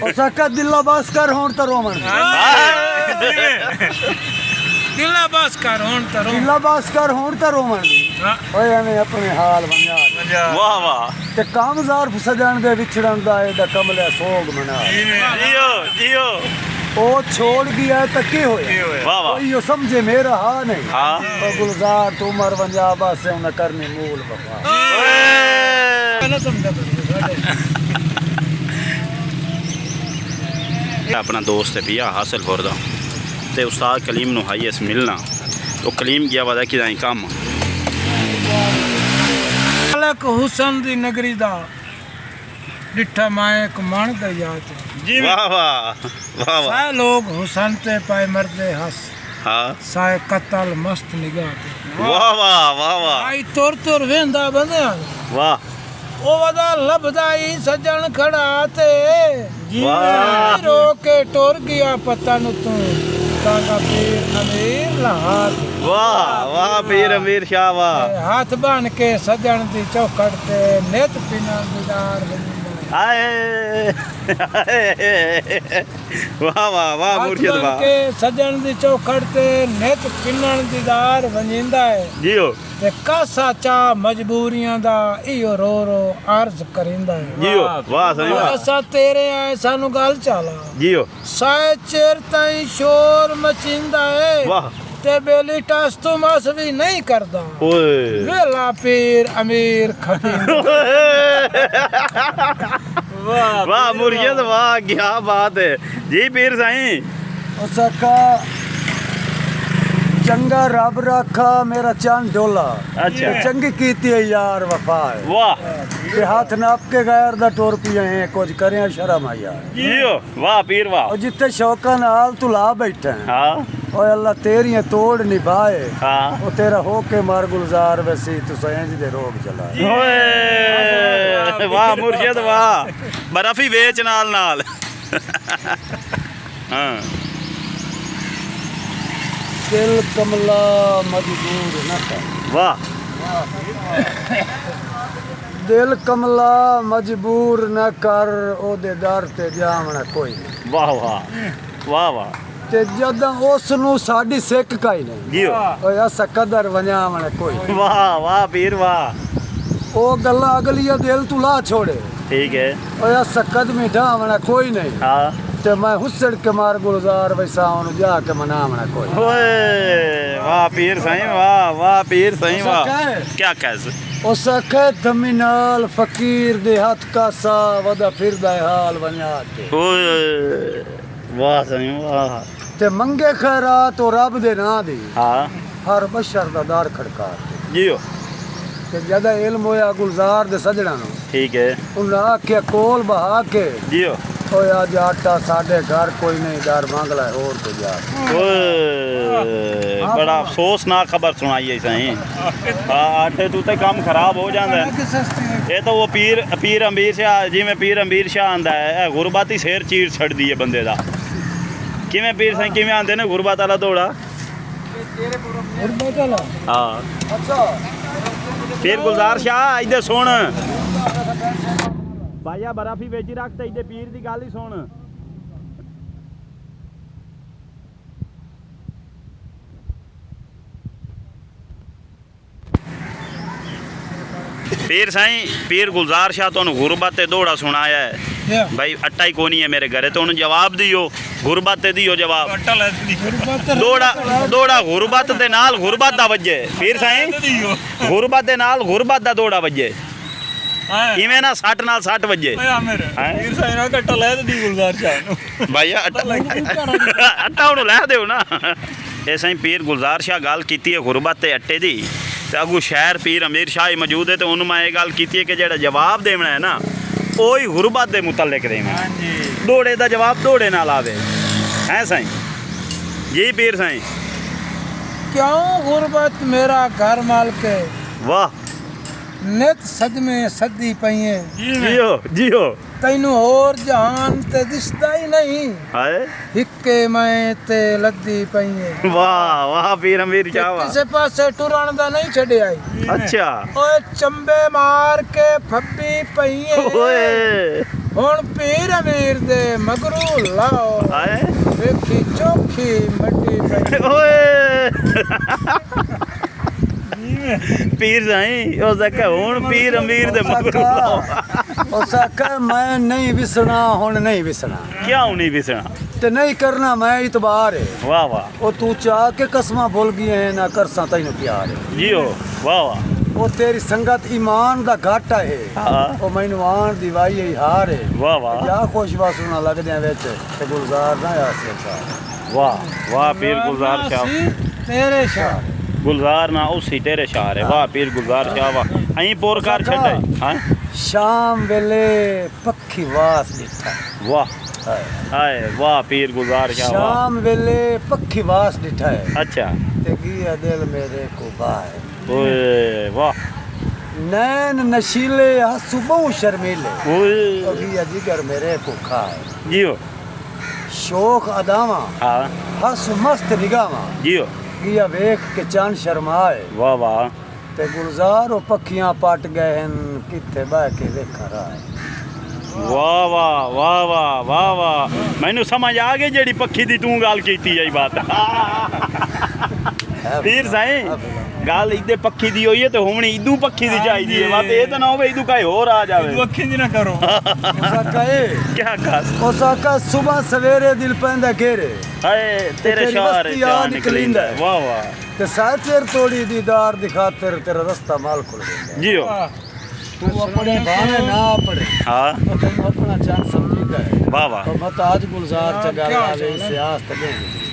ਉਹ ਸਾਕਾ ਦਿਲਾ ਬਸ ਕਰ ਹੁਣ ਤਾਂ ਰੋਵਣ दिला बस कर होन तरो ਦਿਲਾ ਬਸ ਕਰ ਹੁਣ ਤਾਂ ਰੋਵਣ ਓਏ ਐਵੇਂ ਆਪਣੇ ਹਾਲ ਬਣਾ ਵਾਹ ਵਾਹ ਤੇ ਕਾਮਜ਼ਾਰ ਫਸਦਣ ਦੇ ਵਿਛੜਨ ਦਾ ਇਹਦਾ ਕਮਲਿਆ ਸੋਗ ਮਨਾ ਜੀਓ ਜੀਓ ਉਹ ਛੋੜ ਗਿਆ ਤਾਂ ਕੀ ਹੋਇਆ ਵਾਹ ਵਾਹ ਕੋਈ ਸਮਝੇ ਮੇਰਾ ਹਾਂ ਨਹੀਂ हाँ ਉਹ ਗੁਲਜ਼ਾਰ ਤੂੰ ਮਰ ਵੰਜਾ ਬਾਸੇ ਉਹਨਾਂ ਕਰਨੀ ਮੂਲ ਵਫਾ पहले समझा अपना दोस्त है पिया हासिल फुरदा ते उस्ताद कलीम नु हाई अस मिलना तो कलीम गया वादा कि दाई काम अलग हुसन दी नगरी दा डिठा माए कमान दा याद जी वाह वाह वाह वाह सारे लोग हुसन ते पाए मरदे हस हाँ साए कतल मस्त निगाह ते वाह वाह वाह वाह आई तुर तुर वेंदा बंदे वाह ओ वदा लभदा ही सजन खड़ा ते वाह रो के टुर गया पता नु तू काका पीर अमीर लहात वाह वाह पीर अमीर शाह वाह हाथ बांध के सजन दी चौखट ते नित पिना गुजार आए वाह वाह वाह मुर्शिद वाह के सजन दी चौखट ते नित पिनन दीदार वंजिंदा है जियो ते कासा चा मजबूरियां दा इयो रो रो अर्ज करिंदा है जियो वाह सही वाह असा तेरे आए सानू गल चाला जियो साए चेर ताई शोर मचिंदा है वाह ते बेली टस तू मस भी नहीं करदा ओए वेला पीर अमीर खफीर वाह मुर्शिद वाह क्या बात है जी पीर साईं ਉਹ ਸਾਕਾ ਚੰਗਾ ਰੱਬ ਰੱਖਾ ਮੇਰਾ ਚੰਨ ਡੋਲਾ अच्छा ਚੰਗੀ ਕੀਤੀ ਹੈ ਯਾਰ ਵਫਾ ਹੈ वाह ਤੇ ਹੱਥ ਨਾਪ ਕੇ ਗੈਰ ਦਾ ਟੁਰ ਪੀਏ ਹੈ ਕੁਝ ਕਰਿਆ ਸ਼ਰਮ ਆਇਆ जियो वाह पीर वाह ਉਹ ਜਿੱਥੇ ਸ਼ੌਕਾਂ ਨਾਲ ਤੂੰ ਲਾ ਬੈਠਾ ਹੈ हाँ ਓਏ ਅੱਲਾ ਤੇਰੀਆਂ ਤੋੜ ਨਿਭਾਏ हाँ ਉਹ ਤੇਰਾ ਹੋ ਕੇ ਮਾਰ ਗੁਲਜ਼ਾਰ ਵਸੀ ਤੂੰ ਸੈਂਜ ਦੇ ਰੋਗ ਚਲਾ ओए वाह मुर्शिद वाह बर्फी बेच नाल नाल हाँ ਦਿਲ ਕਮਲਾ ਮਜਬੂਰ ਨਾ ਕਰ वाह ਦਿਲ ਕਮਲਾ ਮਜਬੂਰ ਨਾ ਕਰ ਉਹਦੇ ਦਰ ਤੇ ਜਾਵਣਾ ਕੋਈ ਨਹੀਂ वाह वाह वाह वाह ਤੇ ਜਦੋਂ ਉਸ ਨੂੰ ਸਾਡੀ ਸਿੱਖ ਕਾਈ ਨਹੀਂ जियो ਓਏ ਅਸ ਕਦਰ ਵਜਾਵਣਾ ਕੋਈ ਨਹੀਂ। वाह वाह पीर वाह ਉਹ ਗੱਲਾਂ ਅਗਲੀਆਂ ਦਿਲ ਤੂੰ ਲਾ ਛੋੜੇ ठीक है ਓਏ ਅਸ ਕਦਮੀ ਢਾਵਣਾ ਕੋਈ ਨਹੀਂ हाँ ਤੇ ਮੈਂ ਹੁਸੜ ਕੇ ਮਾਰ ਗੁਲਜ਼ਾਰ ਵੈਸਾ ਉਹਨੂੰ ਜਾ ਕੇ ਮਨਾਵਣਾ ਕੋਈ ओए वाह पीर साईं वाह वाह पीर साईं वाह ਕਹੇ क्या कैसे ਉਸ ਅਖੇ ਧਮੀ ਨਾਲ ਫਕੀਰ ਦੇ ਹੱਥ ਕਾਸਾ ਵਦਾ ਫਿਰਦਾ ਹੈ ਹਾਲ ਵੰਜਾ ਕੇ ओए वाह साईं वाह ਤੇ ਮੰਗੇ ਖੈਰਾਤ ਉਹ ਰੱਬ ਦੇ ਨਾਂ ਦੀ हाँ ਹਰ ਬਸ਼ਰ ਦਾ ਦਰ ਖੜਕਾ जियो ਤੇ ਜਦਾ ਇਲਮ ਹੋਇਆ ਗੁਲਜ਼ਾਰ ਦੇ ਸਜਣਾ ਨੂੰ ठीक है ਉਹਨਾਂ ਆਖਿਆ ਕੋਲ ਬਹਾ ਕੇ जियो ਓਏ ਅੱਜ ਆਟਾ ਸਾਡੇ ਘਰ ਕੋਈ ਨਹੀਂ ਦਰ ਮੰਗ ਲੈ ਹੋਰ ਤੋਂ ਜਾ ओए बड़ा अफसोसनाक खबर सुनाई है साईं हाँ आटे तू तो काम खराब हो जाता है ये तो वो पीर अमीर शाह जिमें पीर अमीर शाह आंदा है गुरबत ही सिर चीर छड़ दी है बंदे दा किवें पीर साईं किवें आंदे ने गुरबत वाला दौड़ा हाँ ਅੱਛਾ पीर गुलजार शाह इधर सुन भाईया बर्फी बेची रख ते इधर पीर दी गल ही सुन पीर साईं पीर गुलजार शाह तो गुरबत ते दौड़ा सुनाया है भाई अट्टा ही कोनी है मेरे घरे तो उन्हें जवाब दियो गुरबत ते दियो जवाब दौड़ा दौड़ा गुरबत दे नाल गुरबत दा वजे पीर साईं गुरबत दे नाल गुरबत दा दौड़ा वजे इवें ना 60 नाल 60 वजे पीर साईं ना कट्टा ले दी गुलजार शाह भैया अट्टा उन्हें लै दो ना ये साईं पीर गुलजार शाह गल कीती है गुरबत ते अट्टे दी ते अगू शहर पीर अमीर शाह ही मौजूद है तो उन्होंने मैं ये गल कीती है कि जेड़ा जवाब देना है ना ओही गुरबत दे मुतल्लिक देना दौड़े दा जवाब दौड़े नाल आवे हैं साईं जी पीर साईं क्यों गुरबत मेरा घर माल के वाह नित सदमे सदी पईए जियो जियो तैनू और जहान ते दिसदा ही नहीं हाय हिक्के मैं ते लद्दी पईए वाह वाह पीर अमीर शाह वाह किसे पासे टुरन दा नहीं छड़े आई अच्छा ओए चंबे मार के फब्बी पईए ओए ਹੁਣ ਪੀਰ ਅਮੀਰ ਦੇ ਮਗਰੂ ਲਾਓ ਆਏ ਵੇਖੀ ਚੋਖੀ ਮੱਡੀ ਪਈ ਓਏ ਪੀਰ ਸਾਈਂ ਉਹ ਜ਼ਕਾ ਹੁਣ ਪੀਰ ਅਮੀਰ ਦੇ ਮਗਰ ਲਾਓ ਉਸ ਆਖਿਆ ਮੈਂ ਨਹੀਂ ਵਿਸਣਾ ਹੁਣ ਨਹੀਂ ਵਿਸਣਾ ਕਿਉਂ ਨਹੀਂ ਵਿਸਣਾ ਤੇ ਨਹੀਂ ਕਰਨਾ ਮੈਂ ਇਤਬਾਰ ਹੈ ਵਾਹ ਵਾਹ ਉਹ ਤੂੰ ਚਾਹ ਕੇ ਕਸਮਾਂ ਭੁੱਲ ਗਈ ਹੈ ਨਾ ਕਰਸਾਂ ਤੈਨੂੰ ਪਿਆਰ ਹੈ ਜੀਓ ਵਾਹ ਵਾਹ ਉਹ ਤੇਰੀ ਸੰਗਤ ਈਮਾਨ ਦਾ ਘਾਟਾ ਹੈ ਹਾਂ ਉਹ ਮੈਨੂੰ ਆਣ ਦੀ ਵਾਈ ਹੈ ਹਾਰ ਹੈ ਵਾਹ ਵਾਹ ਜਾ ਖੁਸ਼ਵਾ ਸੁਣਾ ਲੱਗਦਿਆਂ ਵਿੱਚ ਤੇ ਗੁਲਜ਼ਾਰ ਨਾ ਆਸੇ ਵਾਹ ਵਾਹ ਪੀਰ ਗੁਲਜ਼ਾਰ ਸ਼ਾਹ ਸੀ ਤੇਰੇ ਸ਼ਾਹ ਗੁਲਜ਼ਾਰ ਨਾ ਉਸੇ ਤੇਰੇ ਸ਼ਾਹ ਹੈ ਵਾਹ ਪੀਰ ਗੁਲਜ਼ਾਰ ਸ਼ਾਹ ਵਾਹ ਅਹੀਂ ਪੋਰ ਕਰ ਛੱਡੇ ਹਾਂ ਸ਼ਾਮ ਵੇਲੇ ਪੱਖੀ ਵਾਸ ਦਿੱਤਾ ਵਾਹ ਹਾਏ ਵਾਹ ਪੀਰ ਗੁਲਜ਼ਾਰ ਸ਼ਾਹ ਵਾਹ ਸ਼ਾਮ ਵੇਲੇ ਪੱਖੀ ਵਾਸ ਦਿੱਤਾ ਹੈ ਅੱਛਾ ਤੇ ਗਿਆ ਦਿਲ ਮੇਰੇ ਕੋ ਬਾਏ ਓਏ ਵਾਹ नैन नशीले सुबह शर्मीले ਓਏ गया जिगर मेरे को खाए ਜੀਓ शोक अदावा ਹਾਂ हस मस्त निगावा ਜੀਓ गया वेख के चांद शर्माए ਵਾਹ ਵਾਹ ते गुलजार ओ पखियां पट गए हन किथे बह के देखा रहा है ਵਾਹ ਵਾਹ ਵਾਹ ਵਾਹ ਵਾਹ ਵਾਹ ਮੈਨੂੰ ਸਮਝ ਆ ਗਈ ਜਿਹੜੀ ਪੱਖੀ ਦੀ ਤੂੰ ਗੱਲ ਕੀਤੀ ਆਈ ਬਾਤ ਪੀਰ ਸਾਈਂ ਗੱਲ ਇਹਦੇ ਪੱਖੀ ਦੀ ਹੋਈ ਹੈ ਤੇ ਹੁਣ ਇਦੂ ਪੱਖੀ ਦੀ ਚਾਹੀਦੀ ਹੈ ਬਾਤ ਇਹ ਤਾਂ ਨਾ ਹੋਵੇ ਇਦੂ ਕਾਈ ਹੋਰ ਆ ਜਾਵੇ ਤੂੰ ਅੱਖੀਂ ਨਾ ਕਰੋ उसा कहे ਕੀ ਕਸ उसा का सुबह सवेरे दिल पैंदा घेरे ਹਾਏ ਤੇਰੇ ਤੇਰੀ ਸ਼ਾਹ ਬਸਤੀ ਆ ਨਿਕਲੀਂਦਾ ਹੈ। ਵਾਹ ਵਾਹ ते साचेर तोड़ी दीदार दिखा तेरा रास्ता माल खुल गया ਜੀਓ तू अपने भाने ना पड़े ਹਾਂ तू अपना चांद समझीदा है ਵਾਹ ਵਾਹ तो मत आज गुलजार हाँ, चगा क्या लावे चल है? इसे आज तक